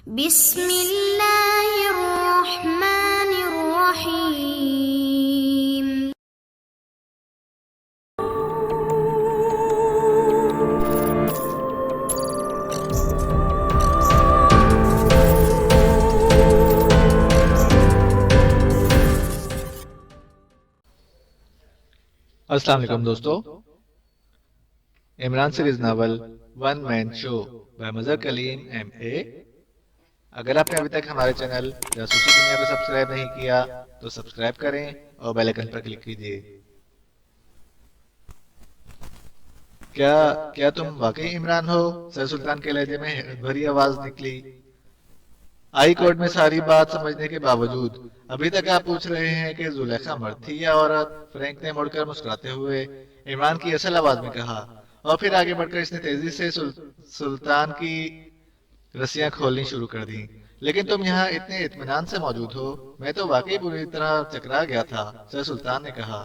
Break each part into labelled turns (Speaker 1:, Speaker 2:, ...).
Speaker 1: بسم اللہ الرحمن الرحیم۔
Speaker 2: السلام علیکم دوستو، Imran series novel one man show by Mazhar Kaleem M A. اگر آپ نے ابھی تک ہمارے چینل جاسوسی دنیا کو سبسکرائب نہیں کیا تو سبسکرائب کریں اور بیل آئیکن پر کلک کیجیے۔ کیا تم واقعی عمران ہو؟ سر سلطان کے لہجے میں حیرت بھری آواز نکلی۔ ہائی کورٹ میں ساری بات سمجھنے کے باوجود ابھی تک آپ پوچھ رہے ہیں کہ زلیخا مرد تھی یا عورت؟ فرینک نے مڑ کر مسکراتے ہوئے عمران کی اصل آواز میں کہا، اور پھر آگے بڑھ کر اس نے تیزی سے سلطان کی رسیاں کھولنی شروع کر دیں۔ لیکن تم یہاں اتنے اطمینان سے موجود ہو، میں تو واقعی بری طرح چکرا گیا تھا، سر سلطان نے کہا۔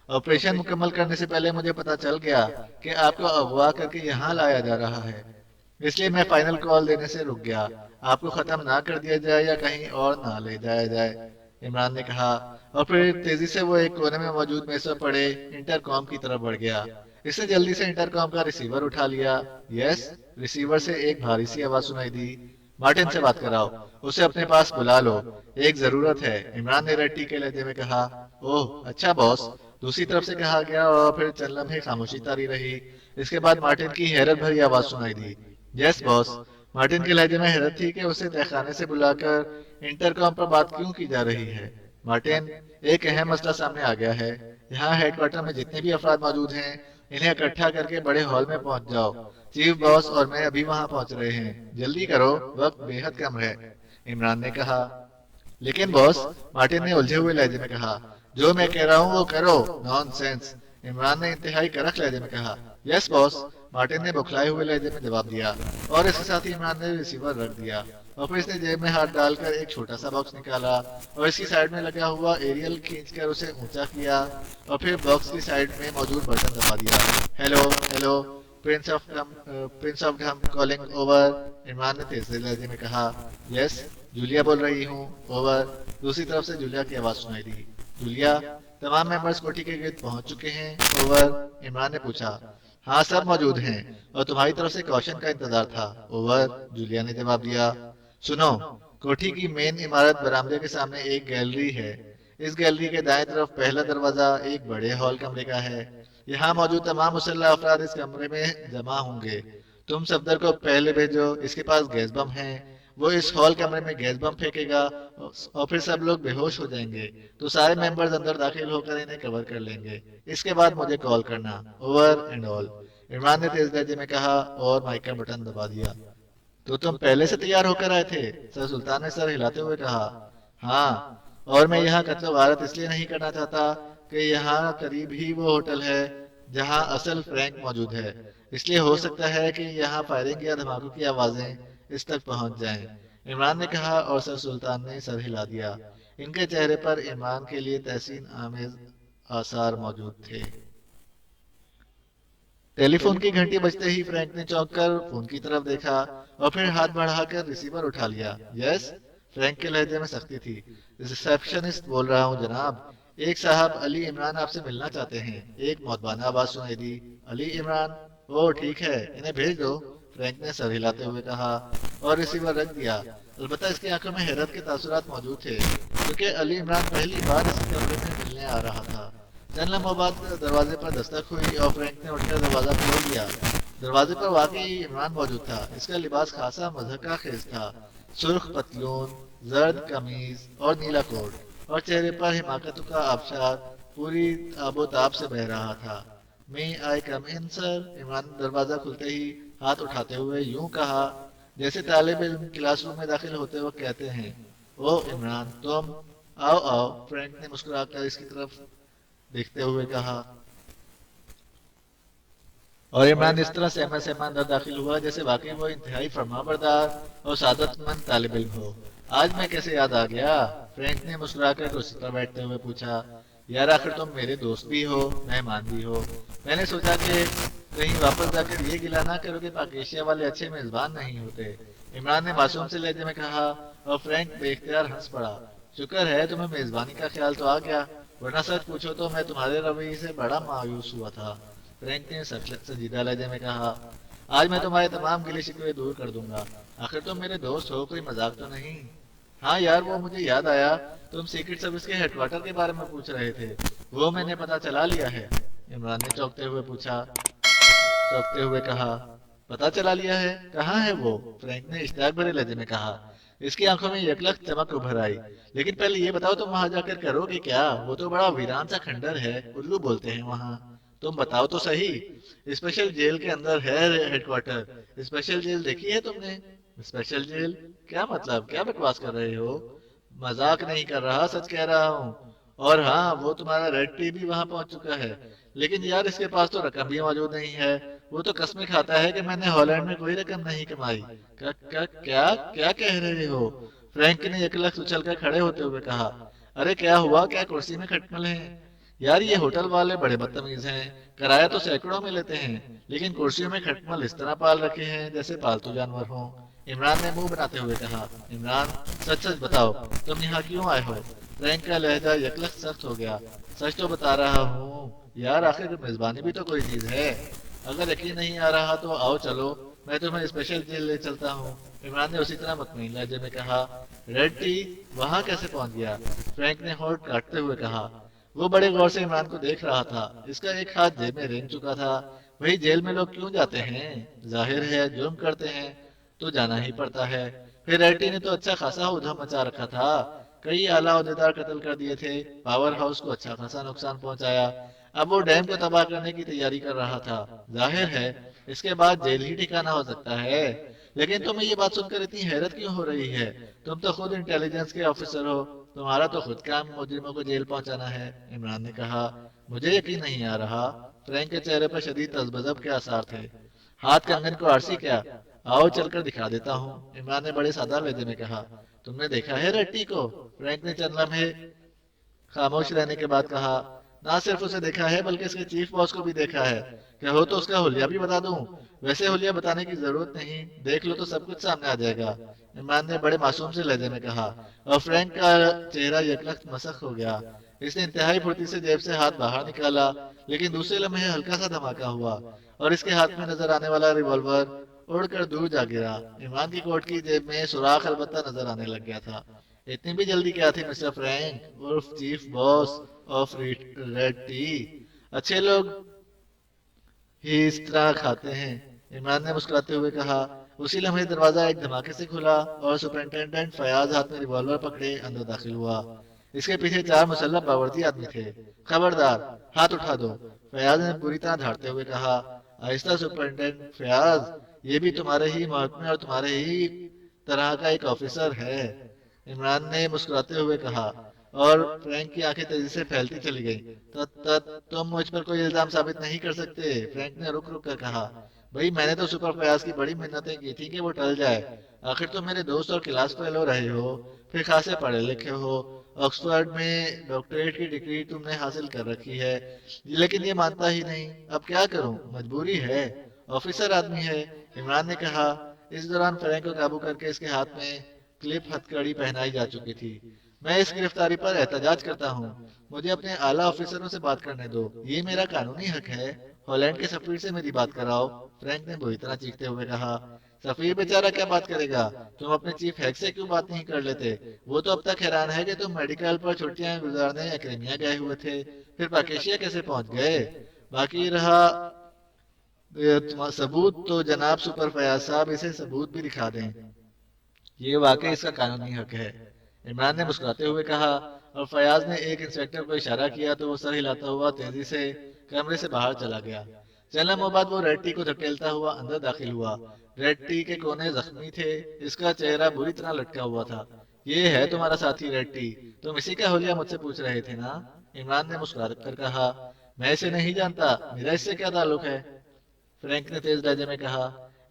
Speaker 2: آپریشن مکمل کرنے سے پہلے مجھے پتا چل گیا کہ آپ کو اغوا کر کے یہاں لایا جا رہا ہے، اس لیے میں فائنل کال دینے سے رک گیا۔ آپ کو ختم نہ کر دیا جائے یا کہیں اور نہ لے جایا جائے، عمران نے کہا، اور پھر تیزی سے وہ ایک کونے میں موجود میز پر پڑے انٹر کام کی طرف بڑھ گیا۔ اس نے جلدی سے انٹر کام کا ریسیور اٹھا لیا۔ یس، ریسیور سے ایک بھاری سی آواز سنائی دی۔ مارٹن سے بات کراؤ، اسے اپنے پاس بلا لو، ایک ضرورت ہے، عمران نے ریڈ ٹی کے لہجے میں کہا۔ اوہ اچھا باس، دوسری طرف سے کہا گیا، اور پھر چند لمحے خاموشی طاری رہی۔ اس کے بعد مارٹن کی حیرت بھری آواز سنائی دی۔ یس باس۔ مارٹن کے لہجے میں حیرت تھی کہ اسے تہخانے سے بلا کر انٹر کام پر بات کیوں کی جا رہی ہے۔ مارٹن، ایک اہم مسئلہ سامنے آ گیا ہے، یہاں ہیڈ کوارٹر میں جتنے بھی افراد موجود ہیں انہیں اکٹھا کر کے بڑے ہال میں پہنچ جاؤ، چیف باس اور میں ابھی وہاں پہنچ رہے ہیں، جلدی کرو، وقت بے حد کم ہے، عمران نے کہا۔ لیکن باس، مارٹن نے الجھے ہوئے لہجے میں کہا، جو میں کہہ رہا ہوں وہ کرو، نان سینس، عمران نے انتہائی کرخ لہجے میں کہا۔ یس باس، مارٹن نے بکھلائے ہوئے لہجے میں جواب دیا، اور اس کے ساتھ ہی عمران نے ریسیور رکھ دیا، اور پھر اس نے جیب میں ہاتھ ڈال کر ایک چھوٹا سا باکس نکالا اور اس کی سائڈ میں لگا ہوا ایریل کھینچ کر اسے اونچا کیا، اور پھر باکس کی سائڈ میں موجود بٹن دبا دیا۔ Hello hello, prince of Dhamp calling over, Imran نے تیز لہجے میں کہا۔ یس، جولیا بول رہی ہوں، اوور، دوسری طرف سے جولیا کی آواز سنائی دی۔ جولیا، تمام ممبرز کوٹھی کے گرد پہنچ چکے ہیں، اوور، عمران نے پوچھا۔ ہاں سب موجود ہیں، اور تمہاری طرف سے کوشن کا انتظار تھا، اوور، جولیا نے جواب دیا۔ سنو، کوٹھی کی مین عمارت برآمدے کے سامنے ایک گیلری ہے، اس گیلری کے دائیں طرف پہلا دروازہ ایک بڑے ہال کمرے کا ہے، یہاں موجود تمام مسلح افراد اس کمرے میں جمع ہوں گے۔ تم صفدر کو پہلے بھیجو، اس کے پاس گیس بم ہے، وہ اس ہال کمرے میں گیس بم پھینکے گا اور پھر سب لوگ بے ہوش ہو جائیں گے، تو سارے ممبرز اندر داخل ہو کر انہیں کور کر لیں گے، اس کے بعد مجھے کال کرنا، اوور اینڈ آل، عمران نے تیز لہجے میں کہا اور مائک کا بٹن دبا دیا۔ تو تم پہلے سے تیار ہو کر آئے تھے؟ سر سلطان نے سر ہلاتے ہوئے کہا۔ ہاں، اور میں یہاں قتل و غارت اس لیے نہیں کرنا چاہتا کہ یہاں قریب ہی وہ ہوٹل ہے جہاں اصل فرینک موجود ہے، اس لیے ہو سکتا ہے کہ یہاں فائرنگ یا دھماکوں کی آوازیں اس تک پہنچ جائیں، عمران نے کہا، اور سر سلطان نے سر ہلا دیا۔ ان کے چہرے پر عمران کے لیے تحسین آمیز آثار موجود تھے۔ ٹیلی فون کی گھنٹی بجتے ہی فرینک نے چونک کر فون کی طرف دیکھا اور پھر ہاتھ بڑھا کر ریسیور اٹھا لیا۔ یس، فرینک کے لہجے میں سختی تھی۔ ریسیپشنسٹ بول رہا ہوں جناب، ایک صاحب علی عمران آپ سے ملنا چاہتے ہیں، ایک مؤدبانہ آواز سنائی دی۔ علی عمران، وہ ٹھیک ہے، انہیں بھیج دو، فرینک نے سر ہلاتے ہوئے کہا اور ریسیور رکھ دیا۔ البتہ اس کی آنکھوں میں حیرت کے تاثرات موجود تھے، کیونکہ علی عمران پہلی بار اس کمرے میں ملنے آ رہا تھا۔ چند لمحوں بعد دروازے پر دستک ہوئی اور فرینک نے اٹھ کر دروازہ کھول دیا۔ دروازے پر واقعی عمران موجود تھا، اس کا لباس خاصا مضحکہ خیز تھا، سرخ پتلون، زرد قمیض اور نیلا کوٹ، اور چہرے پر حماقت کا آبشار پوری آب و تاب سے بہہ رہا تھا۔ میں آئی کم ان سر، عمران نے دروازہ کھلتے ہی ہاتھ اٹھاتے ہوئے یوں کہا جیسے طالب علم کلاس روم میں داخل ہوتے وقت کہتے ہیں۔ او عمران، تم، آؤ آؤ، فرینک نے مسکرا کر اس کی طرف دیکھتے ہوئے کہا، اور عمران اس طرح سہما سہما اندر داخل ہوا جیسے واقعی وہ انتہائی فرمانبردار اور سعادت مند طالب علم ہو۔ آج میں کیسے یاد آ گیا؟ فرینک نے مسکرا کر کرسی پر بیٹھتے ہوئے پوچھا۔ یار آخر تم میرے دوست بھی ہو، مہمان بھی ہو، میں نے سوچا کہ کہیں واپس جا کر یہ گلہ نہ کرو کہ پاک ایشیا والے اچھے میزبان نہیں ہوتے، عمران نے معصوم سے لہجے میں کہا اور فرینک بے اختیار ہنس پڑا۔ شکر ہے تمہیں میزبانی کا خیال تو آ گیا، ورنہ سچ پوچھو تو میں تمہارے رویے سے بڑا مایوس ہوا تھا۔ فرینک نے سنجیدہ لہجے میں کہا آج میں تمہارے تمام گلے شکوے دور کر دوں گا، آخر تم میرے دوست ہو، کوئی مذاق تو نہیں۔ ہاں یار، وہ مجھے یاد آیا، تم سیکرٹ سروس کے ہیڈ کوارٹر کے بارے میں پوچھ رہے تھے، وہ میں نے پتا چلا لیا ہے۔ عمران نے چونکتے ہوئے کہا پتا چلا لیا ہے، کہاں ہے وہ؟ فرینک نے اشتیاق بھرے لہجے میں کہا۔ اس کی آنکھوں میں یکلخت چمک ابھر آئی۔ لیکن پہلے یہ بتاؤ تم وہاں جا کر کرو گے کیا؟ وہ تو بڑا ویران سا کھنڈر ہے، الو بولتے ہیں وہاں۔ تم بتاؤ تو صحیح۔ اسپیشل جیل کے اندر ہے ہیڈ کوارٹر۔ اسپیشل جیل دیکھی ہے تم نے؟ Special jail? کیا مطلب؟ کیا بکواس کر رہے ہو؟ مذاق نہیں کر رہا، سچ کہہ رہا ہوں۔ اور ہاں، وہ تمہارا ریڈ ٹی بھی وہاں پہنچ چکا ہے، لیکن یار اس کے پاس تو رقم بھی موجود نہیں ہے۔ وہ تو قسمیں کھاتا ہے کہ میں نے ہالینڈ میں کوئی رقم نہیں کمائی۔ کیا کہہ رہے ہو؟ فرینک نے یکلخت اچھل کر کھڑے ہوتے ہوئے کہا۔ ارے کیا ہوا؟ کیا کرسی میں کھٹمل ہیں؟ یار یہ ہوٹل والے بڑے بدتمیز ہیں، کرایہ تو سینکڑوں میں لیتے ہیں، لیکن کرسیوں میں کھٹمل اس طرح پال رکھے ہیں جیسے پالتو جانور ہوں۔ عمران نے منہ بناتے ہوئے کہا۔ عمران سچ سچ بتاؤ، تم یہاں کیوں آئے ہو؟ فرینک کا لہجہ یکلخت سخت ہو گیا۔ سچ تو بتا رہا ہوں یار، آخر میزبانی بھی تو کوئی چیز ہے۔ اگر یقین نہیں آ رہا تو آؤ چلو، میں تمہیں اسپیشل جیل لے چلتا ہوں۔ عمران نے اسی طرح مطمئن لہجے میں کہا۔ ریڈ ٹی وہاں کیسے پہنچ گیا؟ فرینک نے ہونٹ کاٹتے ہوئے کہا۔ وہ بڑے غور سے عمران کو دیکھ رہا تھا۔ اس کا ایک ہاتھ جیب میں رینگ چکا تھا۔ وہی جیل میں لوگ کیوں جاتے ہیں؟ ظاہر ہے جرم کرتے ہیں تو جانا ہی پڑتا ہے۔ پھر ریڈ ٹی نے تو اچھا خاصا ادھم مچا رکھا تھا، کئی اعلیٰ عہدیدار قتل کر دیے تھے، پاور ہاؤس کو اچھا خاصا نقصان پہنچایا، اب وہ ڈیم کو تباہ کرنے کی تیاری کر رہا تھا۔ ظاہر ہے اس کے بعد جیل ہی ٹھکانہ ہو سکتا ہے۔ لیکن تمہیں یہ بات سن کر اتنی حیرت کیوں ہو رہی ہے؟ تم تو خود انٹیلیجنس کے آفیسر ہو، تمہارا تو خود کام مجرموں کو جیل پہنچانا ہے۔ عمران نے کہا۔ مجھے یقین نہیں آ رہا۔ فرینک کے چہرے پر شدید تذبذب کے آثار تھے۔ ہاتھ کنگن کو آرسی کیا؟ آؤ چل کر دکھا دیتا ہوں، عمران نے بڑے سادہ لہجے میں کہا۔ تم نے دیکھا ہے ریڈ ٹی کو؟ فرینک نے چند لمحے خاموش رہنے کے بعد کہا۔ نہ صرف اسے دیکھا ہے بلکہ اس کے چیف باس کو بھی دیکھا ہے۔ کہ ہو تو اس کا حلیہ بھی بتا دوں؟ ویسے حلیہ بتانے کی ضرورت نہیں، دیکھ لو تو سب کچھ سامنے آ جائے گا، عمران نے بڑے معصوم سے لہجے میں کہا۔ اور فرینک کا چہرہ یکلخت مسخ ہو گیا۔ اس نے انتہائی پھرتی سے جیب سے ہاتھ باہر نکالا، لیکن دوسرے لمحے ہلکا سا دھماکہ ہوا اور اس کے ہاتھ میں نظر آنے والا ریوالور اڑ کر دور جا گرا۔ عمران کی کوٹ کی جیب میں سوراخ البتہ نظر آنے لگ گیا تھا۔ اتنی بھی جلدی کیا تھی مسٹر فرینک عرف chief boss of red tea? اچھے لوگ ہی اس طرح کھاتے ہیں، عمران نے مسکراتے ہوئے کہا۔ اسی لمحے دروازہ ایک دھماکے سے کھلا اور سپرنٹینڈنٹ فیاض ہاتھ میں ریوالور پکڑے اندر داخل ہوا۔ اس کے پیچھے 4 مسلح باورچی آدمی تھے۔ خبردار، ہاتھ اٹھا دو، فیاض نے پوری طرح دھاڑتے ہوئے کہا۔ آہستہ سپرنٹینڈنٹ فیاض، یہ بھی تمہارے ہی محکمے اور تمہارے ہی طرح کا ایک آفیسر ہے، عمران نے مسکراتے ہوئے کہا۔ اور فرینک کی آنکھیں تیزی سے پھیلتی چلی گئیں۔ تم مجھ پر کوئی الزام ثابت نہیں کر سکتے، فرینک نے رک رک کر کہا۔ بھئی میں نے تو سپر فیاض کی بڑی منتیں کی تھی کہ وہ ٹل جائے، آخر تم میرے دوست اور کلاس فیلو رہے ہو، پھر خاصے پڑھے لکھے ہو، آکسفورڈ میں ڈاکٹریٹ کی ڈگری تم نے حاصل کر رکھی ہے، لیکن یہ مانتا ہی نہیں۔ اب کیا کروں، مجبوری ہے، آفیسر آدمی ہے، عمران نے کہا۔ اس دوران فرینک کو قابو کر کے اس کے ہاتھ میں کلپ ہتھ کڑی پہنائی جا چکی تھی۔ میں اس گرفتاری پر احتجاج کرتا ہوں، مجھے اپنے اعلیٰ آفیسروں سے بات کرنے دو، یہ میرا قانونی حق ہے۔ ہالینڈ کے سفیر سے میری بات کراؤ، فرینک نے بری طرح چیختے ہوئے کہا۔ سفیر بیچارہ کیا بات کرے گا؟ تم اپنے چیف ہیک سے کیوں بات نہیں کر لیتے؟ وہ تو اب تک حیران ہے کہ تم میڈیکل پر چھٹیاں گزارنے ایکریمیا گئے ہوئے تھے، پھر پاکیشیا کیسے پہنچ گئے؟ باقی رہا ثبوت تو جناب سپر فیاض صاحب اسے ثبوت بھی دکھا دیں، یہ واقعی اس کا قانونی حق ہے، عمران نے مسکراتے ہوئے کہا۔ اور فیاض نے ایک انسپیکٹر کو اشارہ کیا تو وہ سر ہلاتا ہوا تیزی سے کمرے سے باہر چلا گیا۔ چند لمحوں بعد وہ ریڈ ٹی کو دھکیلتا ہوا اندر داخل ہوا۔ ریڈ ٹی کے کونے زخمی تھے، اس کا چہرہ بری طرح لٹکا ہوا تھا۔ یہ ہے تمہارا ساتھی ریڈ ٹی، تم اسی کا حلیہ مجھ سے پوچھ رہے تھے نا؟ عمران نے مسکرا کر کہا۔ میں اسے نہیں جانتا، میرا اس سے کیا تعلق ہے؟ فرینک نے تیز لہجے میں کہا۔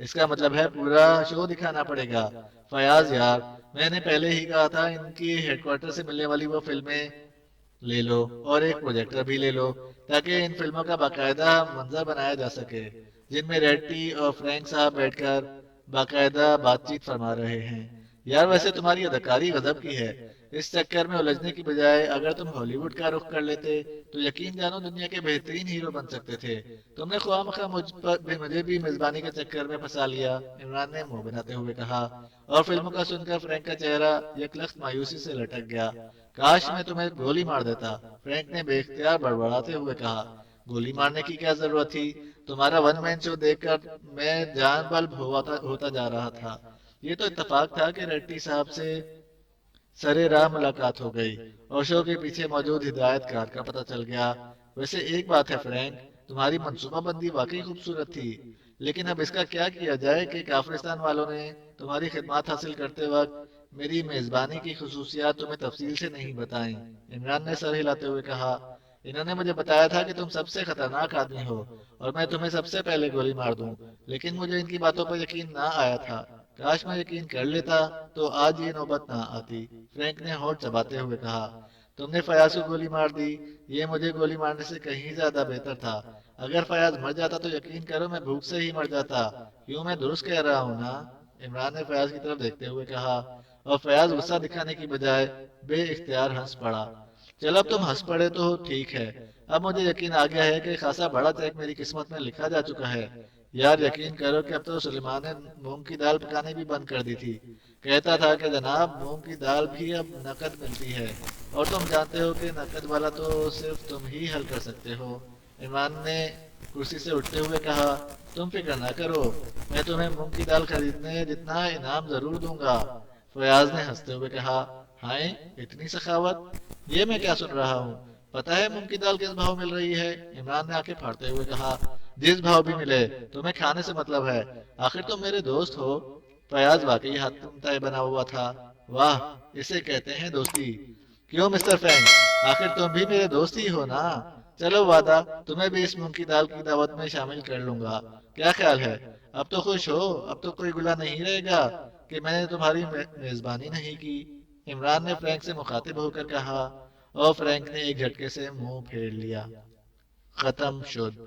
Speaker 2: اس کا مطلب ہے پورا شو دکھانا پڑے گا۔ فیاض یار، میں نے پہلے ہی کہا تھا ان کی ہیڈ کوارٹر سے ملنے والی وہ فلمیں لے لو اور ایک پروجیکٹر بھی لے لو، تاکہ ان فلموں کا باقاعدہ منظر بنایا جا سکے، جن میں ریڈ ٹی اور فرینک صاحب بیٹھ کر باقاعدہ بات چیت فرما رہے ہیں۔ یار ویسے تمہاری اداکاری غضب کی ہے، اس چکر میں الجھنے کی بجائے اگر تم ہالی ووڈ کا رخ کر لیتے تو یقین جانو دنیا کے بہترین ہیرو بن سکتے تھے۔ تم نے خواہ مخواہ مجھے بھی میزبانی کے چکر میں پھنسا لیا، عمران نے منہ بناتے ہوئے کہا، اور فلموں کا سن کر فرینک کا چہرہ یکلخت مایوسی سے لٹک گیا۔ کاش میں تمہیں گولی مار دیتا، فرینک نے بے اختیار بڑبڑاتے ہوئے کہا۔ گولی مارنے کی کیا ضرورت تھی؟ تمہارا ون مین شو دیکھ کر میں جان بلب ہوتا جا رہا تھا۔ یہ تو اتفاق تھا کہ ریڈی صاحب سے سرے راہ ملاقات ہو گئی اور شو کے پیچھے موجود ہدایت کار کا پتہ چل گیا۔ ویسے ایک بات ہے فرینک، تمہاری منصوبہ بندی واقعی خوبصورت تھی، لیکن اب اس کا کیا کیا جائے کہ کافرستان والوں نے تمہاری خدمات حاصل کرتے وقت میری میزبانی کی خصوصیات تمہیں تفصیل سے نہیں بتائیں۔ عمران نے سر ہلاتے ہوئے کہا، انہوں نے مجھے بتایا تھا کہ تم سب سے خطرناک آدمی ہو اور میں تمہیں سب سے پہلے گولی مار دوں، لیکن مجھے ان کی باتوں پر یقین نہ آیا تھا۔ کاش میں یقین کر لیتا تو آج یہ نوبت نہ آتی، فرینک نے ہونٹ چباتے ہوئے کہا۔ تم نے فیاض کو گولی مار دی، یہ مجھے گولی مارنے سے کہیں زیادہ بہتر تھا۔ اگر فیاض مر جاتا تو یقین کرو میں بھوک سے ہی مر جاتا۔ کیوں، میں درست کہہ رہا ہوں نا؟ عمران نے فیاض کی طرف دیکھتے ہوئے کہا، اور فیاض غصہ دکھانے کی بجائے بے اختیار ہنس پڑا۔ چلو اب تم ہنس پڑے تو ٹھیک ہے، اب مجھے یقین آ گیا ہے کہ خاصا بڑا چیک میری قسمت میں لکھا جا چکا ہے۔ یار یقین کرو کہ اب تو سلیمان نے مونگ کی دال پکانے بھی بند کر دی تھی، کہتا تھا کہ جناب مونگ کی دال بھی اب نقد ملتی ہے، اور تم جانتے ہو کہ نقد والا تو صرف تم ہی حل کر سکتے ہو۔ عمران نے کرسی سے اٹھتے ہوئے کہا، تم فکر نہ کرو، میں تمہیں مونگ کی دال خریدنے جتنا انعام ضرور دوں گا۔ فیاض نے ہنستے ہوئے کہا، ہائے اتنی سخاوت، یہ میں کیا سن رہا ہوں؟ پتہ ہے مونگ کی دال کس بھاؤ مل رہی ہے؟ عمران نے آنکھیں پھاڑتے ہوئے کہا، جس بھاؤ بھی ملے، تمہیں کھانے سے مطلب ہے، آخر تم میرے دوست ہو۔ فیاض واقعی ہاتھ تائے بنا ہوا تھا۔ واہ، اسے کہتے ہیں دوستی۔ کیوں مسٹر فرینک، آخر تم بھی میرے دوست ہی ہو نا؟ چلو وعدہ، تمہیں بھی اس مونگ کی دال کی دعوت میں شامل کر لوں گا۔ کیا خیال ہے؟ اب تو خوش ہو، اب تو کوئی گلہ نہیں رہے گا کہ میں نے تمہاری میزبانی نہیں کی۔ عمران نے فرینک سے مخاطب ہو کر کہا، اور فرینک نے ایک جھٹکے سے منہ پھیر لیا۔ ختم شد۔